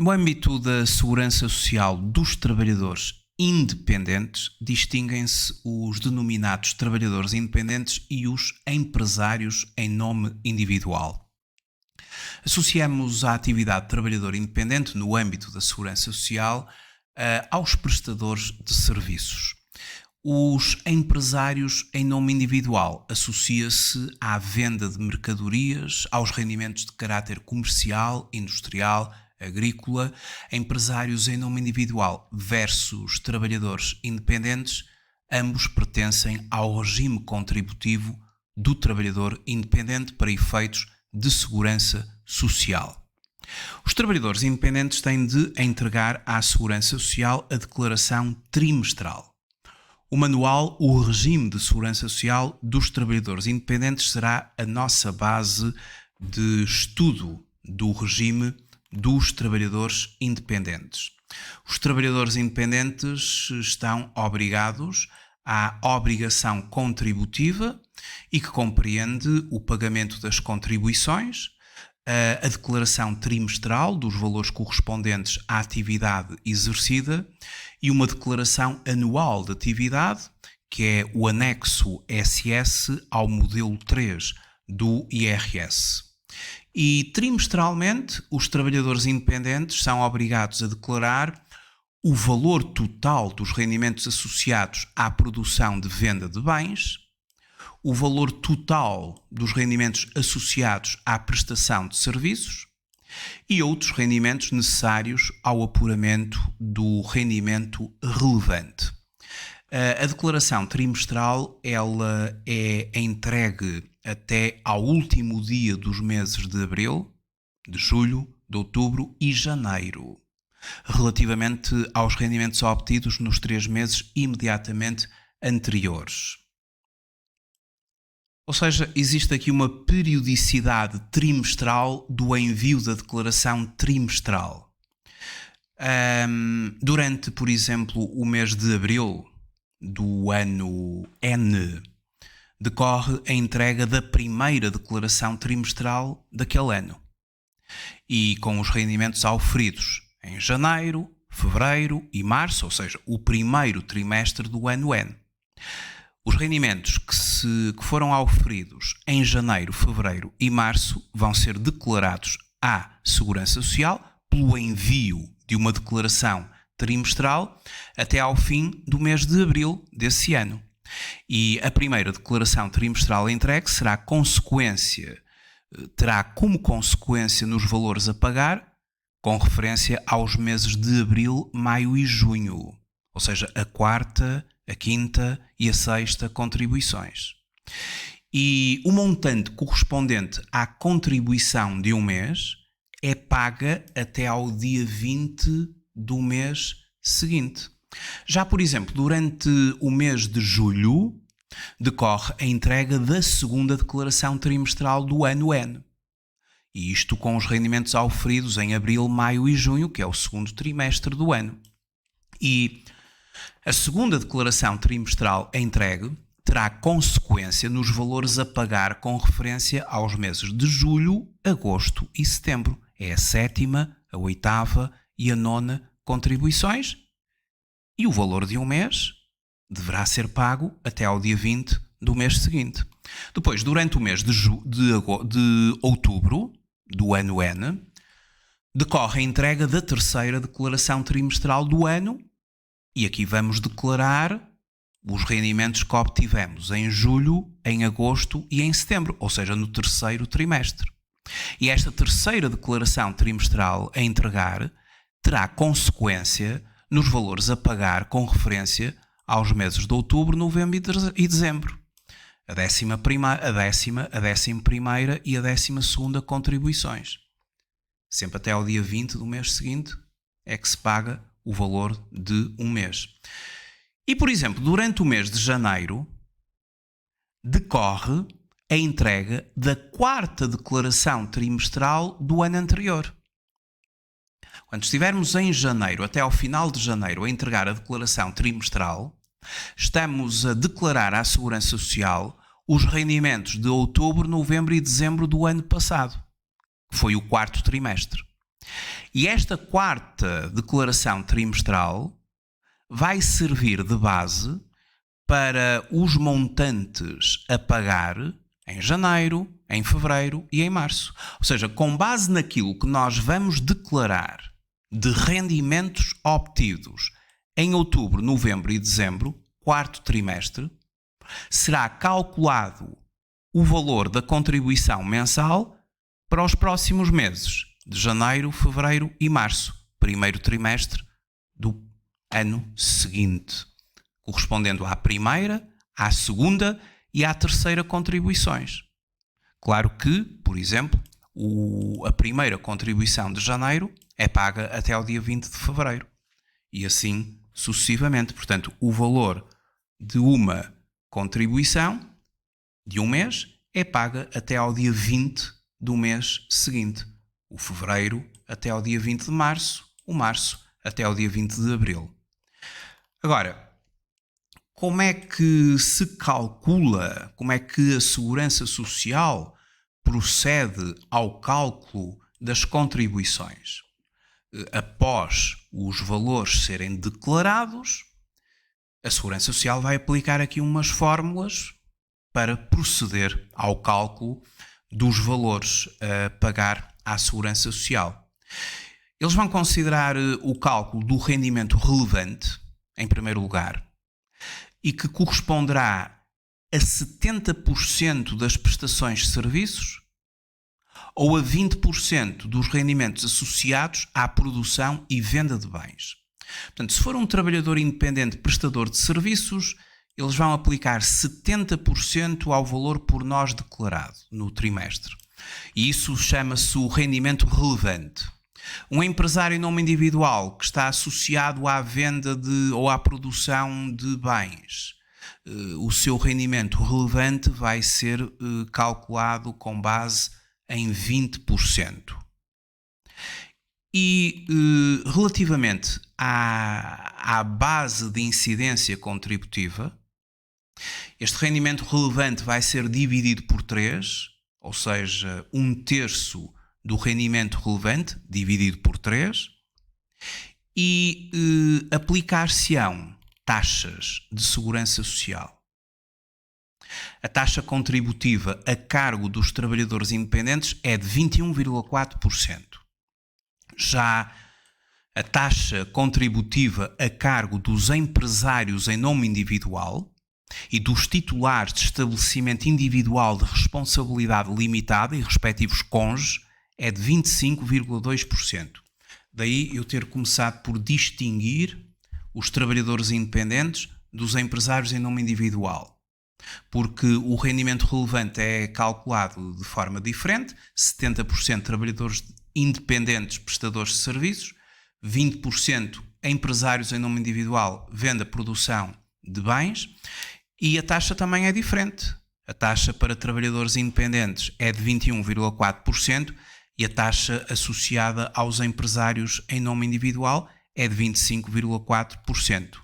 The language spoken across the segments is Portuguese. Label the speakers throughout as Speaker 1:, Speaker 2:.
Speaker 1: No âmbito da segurança social dos trabalhadores independentes, distinguem-se os denominados trabalhadores independentes e os empresários em nome individual. Associamos a atividade de trabalhador independente no âmbito da segurança social aos prestadores de serviços. Os empresários em nome individual associa-se à venda de mercadorias, aos rendimentos de caráter comercial, industrial, agrícola. Empresários em nome individual versus trabalhadores independentes, ambos pertencem ao regime contributivo do trabalhador independente para efeitos de segurança social. Os trabalhadores independentes têm de entregar à Segurança Social a declaração trimestral. O manual O Regime de Segurança Social dos Trabalhadores Independentes será a nossa base de estudo do regime dos trabalhadores independentes. Os trabalhadores independentes estão obrigados à obrigação contributiva e que compreende o pagamento das contribuições, a declaração trimestral dos valores correspondentes à atividade exercida e uma declaração anual de atividade, que é o anexo SS ao modelo 3 do IRS. E trimestralmente, os trabalhadores independentes são obrigados a declarar o valor total dos rendimentos associados à produção de venda de bens, o valor total dos rendimentos associados à prestação de serviços e outros rendimentos necessários ao apuramento do rendimento relevante. A declaração trimestral ela é entregue até ao último dia dos meses de abril, de julho, de outubro e janeiro, relativamente aos rendimentos obtidos nos 3 meses imediatamente anteriores. Ou seja, existe aqui uma periodicidade trimestral do envio da declaração trimestral. Durante, por exemplo, o mês de abril do ano N, decorre a entrega da primeira declaração trimestral daquele ano. E com os rendimentos auferidos em janeiro, fevereiro e março, ou seja, o primeiro trimestre do ano N. Os rendimentos que foram auferidos em janeiro, fevereiro e março vão ser declarados à Segurança Social pelo envio de uma declaração trimestral até ao fim do mês de abril desse ano. E a primeira declaração trimestral entregue terá como consequência nos valores a pagar, com referência aos meses de abril, maio e junho, ou seja, a quarta, a quinta e a sexta contribuições. E o montante correspondente à contribuição de um mês é paga até ao dia 20 do mês seguinte. Já, por exemplo, durante o mês de julho, decorre a entrega da segunda declaração trimestral do ano N. E isto com os rendimentos auferidos em abril, maio e junho, que é o segundo trimestre do ano. E a segunda declaração trimestral entregue terá consequência nos valores a pagar com referência aos meses de julho, agosto e setembro. É a 7ª, a 8ª e a 9ª contribuições. E o valor de um mês deverá ser pago até ao dia 20 do mês seguinte. Depois, durante o mês de outubro do ano N, decorre a entrega da terceira declaração trimestral do ano e aqui vamos declarar os rendimentos que obtivemos em julho, em agosto e em setembro, ou seja, no terceiro trimestre. E esta terceira declaração trimestral a entregar terá consequência nos valores a pagar com referência aos meses de outubro, novembro e dezembro. A 11ª, a 11ª e a 12ª contribuições. Sempre até ao dia 20 do mês seguinte é que se paga o valor de um mês. E, por exemplo, durante o mês de janeiro, decorre a entrega da quarta declaração trimestral do ano anterior. Quando estivermos em janeiro, até ao final de janeiro, a entregar a declaração trimestral, estamos a declarar à Segurança Social os rendimentos de outubro, novembro e dezembro do ano passado, que foi o quarto trimestre. E esta quarta declaração trimestral vai servir de base para os montantes a pagar em janeiro, em fevereiro e em março. Ou seja, com base naquilo que nós vamos declarar de rendimentos obtidos em outubro, novembro e dezembro, quarto trimestre, será calculado o valor da contribuição mensal para os próximos meses, de janeiro, fevereiro e março, primeiro trimestre do ano seguinte, correspondendo à primeira, à segunda e à terceira contribuições. Claro que, por exemplo, a primeira contribuição de janeiro é paga até ao dia 20 de fevereiro e assim sucessivamente. Portanto, o valor de uma contribuição de um mês é paga até ao dia 20 do mês seguinte. O fevereiro até ao dia 20 de março, o março até ao dia 20 de abril. Agora, como é que se calcula, como é que a Segurança Social procede ao cálculo das contribuições? Após os valores serem declarados, a Segurança Social vai aplicar aqui umas fórmulas para proceder ao cálculo dos valores a pagar à Segurança Social. Eles vão considerar o cálculo do rendimento relevante, em primeiro lugar, e que corresponderá a 70% das prestações de serviços ou a 20% dos rendimentos associados à produção e venda de bens. Portanto, se for um trabalhador independente prestador de serviços, eles vão aplicar 70% ao valor por nós declarado no trimestre. E isso chama-se o rendimento relevante. Um empresário em nome individual que está associado à venda ou à produção de bens, o seu rendimento relevante vai ser calculado com base em 20%. E relativamente à base de incidência contributiva, este rendimento relevante vai ser dividido por 3, ou seja, 1/3 do rendimento relevante dividido por 3, e aplicar-se-ão taxas de segurança social. A taxa contributiva a cargo dos trabalhadores independentes é de 21,4%. Já a taxa contributiva a cargo dos empresários em nome individual e dos titulares de estabelecimento individual de responsabilidade limitada e respectivos cônjuges é de 25,2%. Daí eu ter começado por distinguir os trabalhadores independentes dos empresários em nome individual. Porque o rendimento relevante é calculado de forma diferente, 70% trabalhadores independentes prestadores de serviços, 20% empresários em nome individual, venda, produção de bens, e a taxa também é diferente. A taxa para trabalhadores independentes é de 21,4% e a taxa associada aos empresários em nome individual é de 25,4%.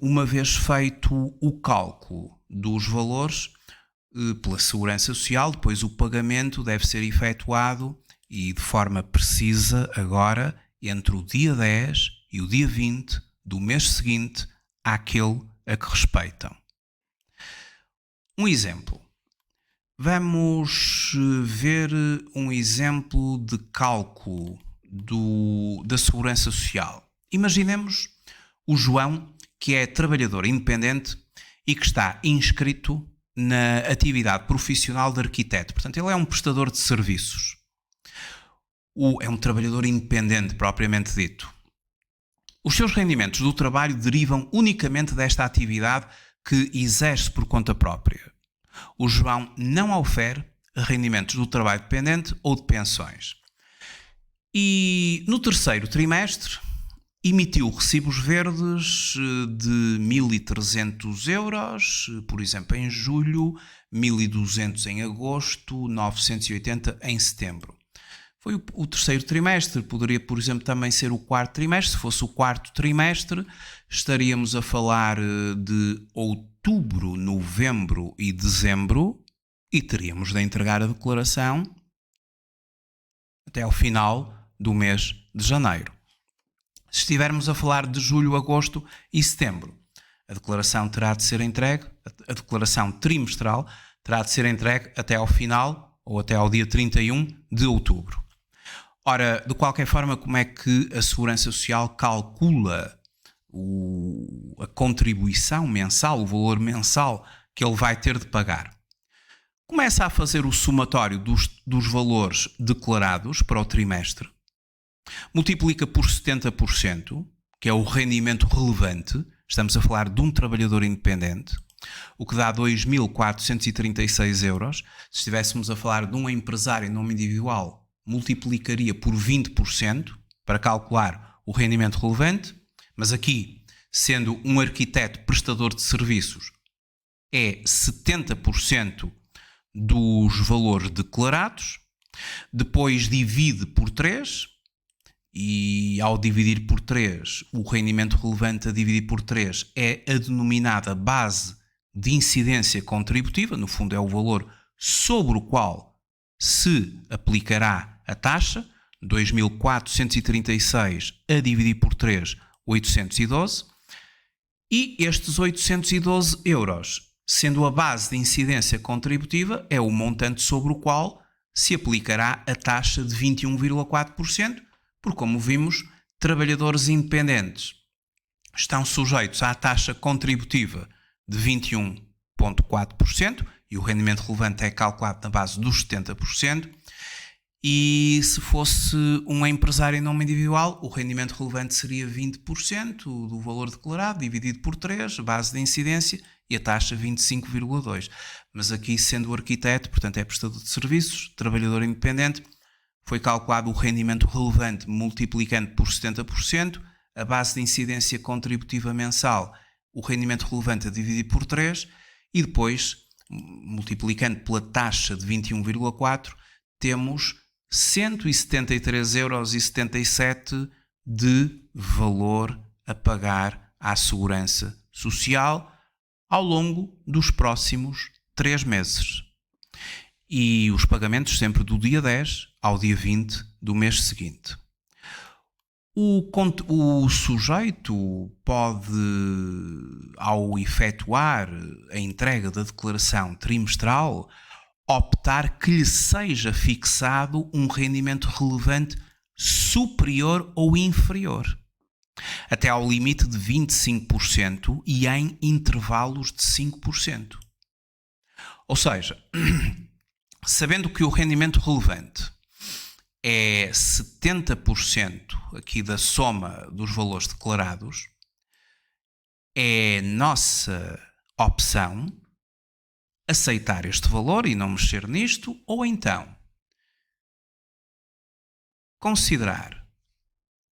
Speaker 1: Uma vez feito o cálculo dos valores pela Segurança Social, depois o pagamento deve ser efetuado e de forma precisa agora entre o dia 10 e o dia 20 do mês seguinte àquele a que respeitam. Um exemplo. Vamos ver um exemplo de cálculo da Segurança Social. Imaginemos o João, que é trabalhador independente e que está inscrito na atividade profissional de arquiteto. Portanto, ele é um prestador de serviços. É um trabalhador independente, propriamente dito. Os seus rendimentos do trabalho derivam unicamente desta atividade que exerce por conta própria. O João não ofere rendimentos do trabalho dependente ou de pensões. E no terceiro trimestre emitiu recibos verdes de 1.300 euros, por exemplo, em julho, 1.200 em agosto, 980 em setembro. Foi o terceiro trimestre, poderia, por exemplo, também ser o quarto trimestre. Se fosse o quarto trimestre, estaríamos a falar de outubro, novembro e dezembro e teríamos de entregar a declaração até ao final do mês de janeiro. Se estivermos a falar de julho, agosto e setembro, a declaração terá de ser entregue, a declaração trimestral terá de ser entregue até ao final ou até ao dia 31 de outubro. Ora, de qualquer forma, como é que a Segurança Social calcula a contribuição mensal, o valor mensal que ele vai ter de pagar? Começa a fazer o somatório dos valores declarados para o trimestre, multiplica por 70%, que é o rendimento relevante, estamos a falar de um trabalhador independente, o que dá 2.436 euros. Se estivéssemos a falar de um empresário em nome individual, multiplicaria por 20% para calcular o rendimento relevante, mas aqui, sendo um arquiteto prestador de serviços, é 70% dos valores declarados, depois divide por 3, e ao dividir por 3, o rendimento relevante a dividir por 3 é a denominada base de incidência contributiva, no fundo é o valor sobre o qual se aplicará a taxa, 2.436 a dividir por 3, 812, e estes 812 euros, sendo a base de incidência contributiva, é o montante sobre o qual se aplicará a taxa de 21,4%, porque, como vimos, trabalhadores independentes estão sujeitos à taxa contributiva de 21,4% e o rendimento relevante é calculado na base dos 70%. E se fosse um empresário em nome individual, o rendimento relevante seria 20% do valor declarado, dividido por 3, base de incidência, e a taxa 25,2%. Mas aqui, sendo o arquiteto, portanto é prestador de serviços, trabalhador independente, foi calculado o rendimento relevante multiplicando por 70%, a base de incidência contributiva mensal, o rendimento relevante a dividir por 3, e depois, multiplicando pela taxa de 21,4, temos 173,77 euros de valor a pagar à Segurança Social ao longo dos próximos 3 meses. E os pagamentos sempre do dia 10 ao dia 20 do mês seguinte. O sujeito pode, ao efetuar a entrega da declaração trimestral, optar que lhe seja fixado um rendimento relevante superior ou inferior, até ao limite de 25% e em intervalos de 5%. Ou seja, sabendo que o rendimento relevante é 70% aqui da soma dos valores declarados, é nossa opção aceitar este valor e não mexer nisto, ou então considerar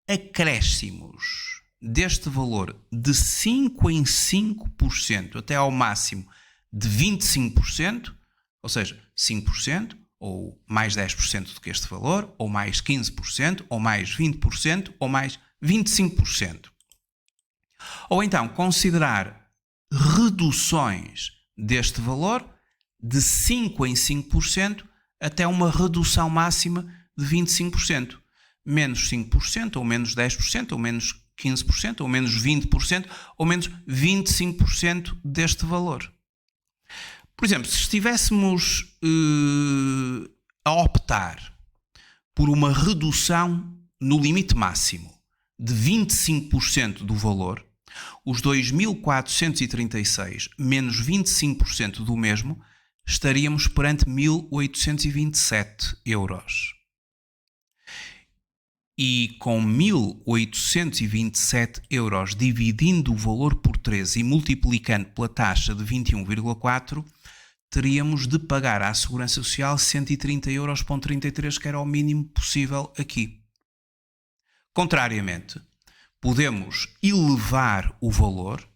Speaker 1: acréscimos deste valor de 5 em 5% até ao máximo de 25%, ou seja, 5% ou mais 10% do que este valor, ou mais 15%, ou mais 20%, ou mais 25%. Ou então considerar reduções deste valor de 5 em 5% até uma redução máxima de 25%. Menos 5%, ou menos 10%, ou menos 15%, ou menos 20%, ou menos 25% deste valor. Por exemplo, se estivéssemos a optar por uma redução no limite máximo de 25% do valor, os 2.436 menos 25% do mesmo, estaríamos perante 1.827 euros. E com 1.827 euros dividindo o valor por 3 e multiplicando pela taxa de 21,4, teríamos de pagar à Segurança Social 130,33 euros, que era o mínimo possível aqui. Contrariamente, podemos elevar o valor,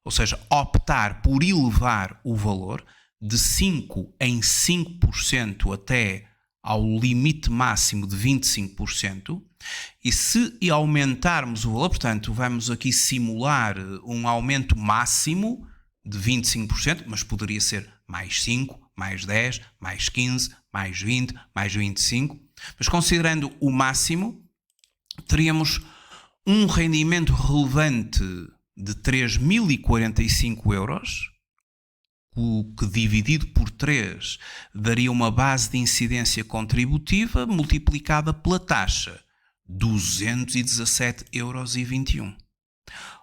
Speaker 1: ou seja, optar por elevar o valor de 5 em 5% até ao limite máximo de 25%, e se aumentarmos o valor, portanto, vamos aqui simular um aumento máximo de 25%, mas poderia ser mais 5, mais 10, mais 15, mais 20, mais 25%. Mas considerando o máximo, teríamos um rendimento relevante de 3.045 euros, o que dividido por 3 daria uma base de incidência contributiva multiplicada pela taxa, 217,21 euros.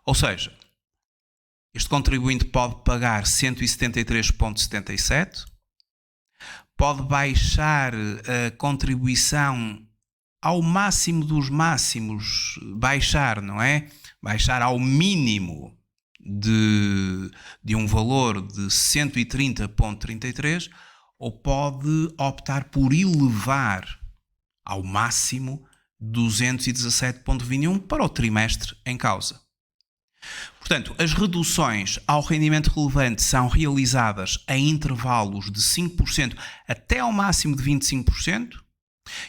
Speaker 1: Ou seja, este contribuinte pode pagar 173,77, pode baixar a contribuição ao máximo dos máximos, baixar, não é? Baixar ao mínimo de um valor de 130,33, ou pode optar por elevar ao máximo 217,21 para o trimestre em causa. Portanto, as reduções ao rendimento relevante são realizadas em intervalos de 5% até ao máximo de 25%,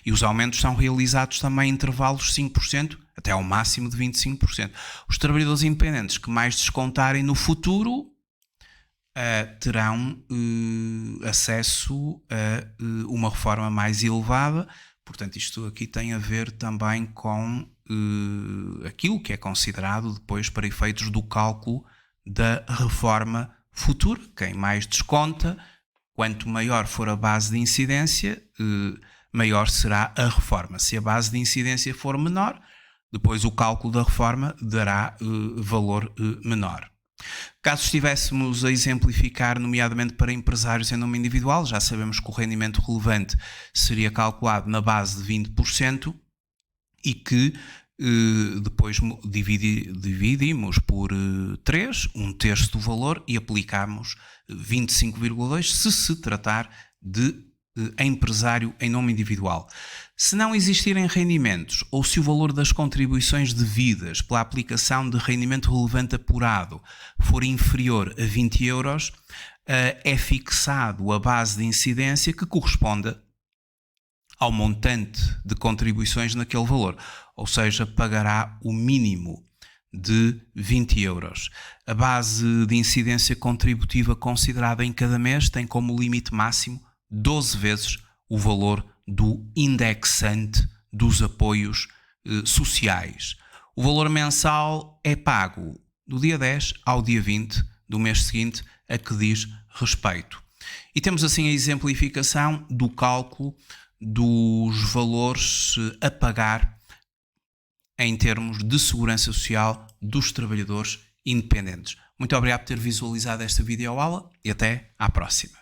Speaker 1: e os aumentos são realizados também em intervalos de 5% até ao máximo de 25%. Os trabalhadores independentes que mais descontarem no futuro terão acesso a uma reforma mais elevada. Portanto, isto aqui tem a ver também com aquilo que é considerado depois para efeitos do cálculo da reforma futura. Quem mais desconta, quanto maior for a base de incidência, maior será a reforma. Se a base de incidência for menor, depois o cálculo da reforma dará valor menor. Caso estivéssemos a exemplificar, nomeadamente para empresários em nome individual, já sabemos que o rendimento relevante seria calculado na base de 20% e que depois dividimos por 3, 1/3 do valor, e aplicamos 25,2 se tratar de empresário em nome individual. Se não existirem rendimentos ou se o valor das contribuições devidas pela aplicação de rendimento relevante apurado for inferior a 20 euros, é fixado a base de incidência que corresponda ao montante de contribuições naquele valor, ou seja, pagará o mínimo de 20 euros. A base de incidência contributiva considerada em cada mês tem como limite máximo 12 vezes o valor do indexante dos apoios sociais. O valor mensal é pago do dia 10 ao dia 20 do mês seguinte a que diz respeito. E temos assim a exemplificação do cálculo dos valores a pagar em termos de segurança social dos trabalhadores independentes. Muito obrigado por ter visualizado esta videoaula e até à próxima.